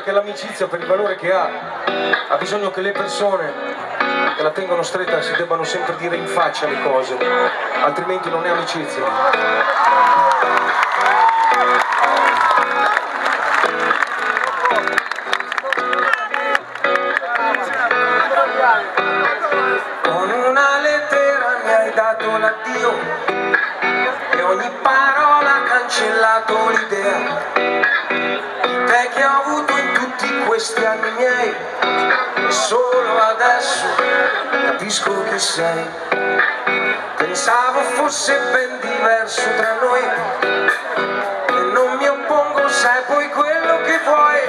che l'amicizia, per il valore che ha bisogno che le persone che la tengono stretta si debbano sempre dire in faccia le cose, altrimenti non è amicizia. Con una lettera mi hai dato l'addio e ogni parola ha cancellato l'idea di te che ho avuto in tutti questi anni miei, e solo adesso capisco chi sei. Pensavo fosse ben diverso tra noi e non mi oppongo, sai poi quello che vuoi,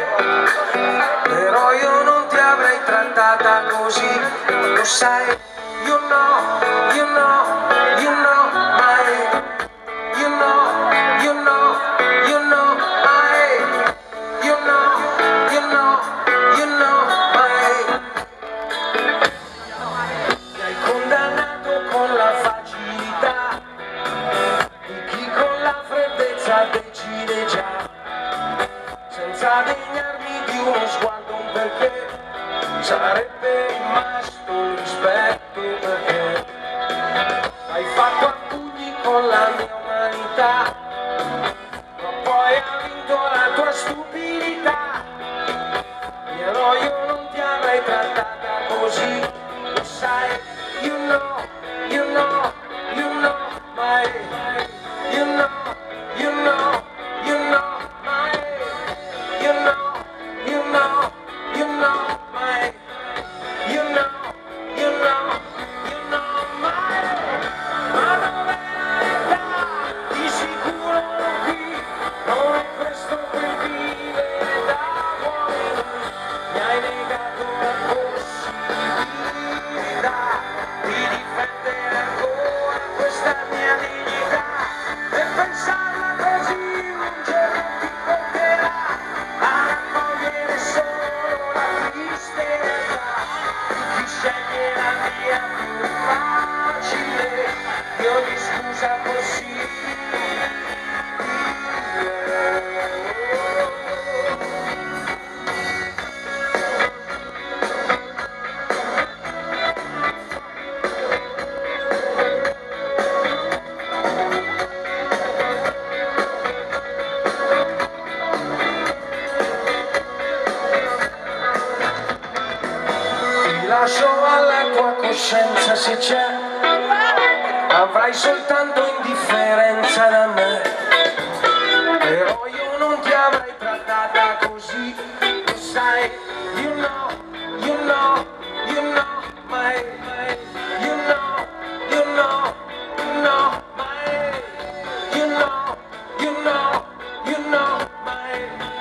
però io non ti avrei trattata così, lo sai. You know, you know, you know my, you know, you know, you know my, you know, you know, you know my. Mi hai condannato con la facilità di chi con la freddezza decide già, senza degnarmi di uno sguardo, un perché sarebbe rimasto il rispetto, perché hai fatto a pugni con la mia umanità, ma poi ha vinto la tua stupidità. Però io non ti avrei trattata così, lo sai. You know, you know, you know my, you know, you know, you know my, you know, you know, you know my, you know, you know, you know my. Ma dov'è la verità? Di sicuro qui non è questo quel vivere da uomini. Mi hai negato la possibilità di difendere ancora questa mia dignità, e pensarla così un giorno ti porterà a raccogliere solo la tristezza di chi sceglie la via più facile di ogni scusa possibile. Lascio alla tua coscienza se c'è, avrai soltanto indifferenza da me, però io non ti avrei trattata così, lo sai. You know, you know, you know my, you know, you know, you know my, you know, you know, you know my.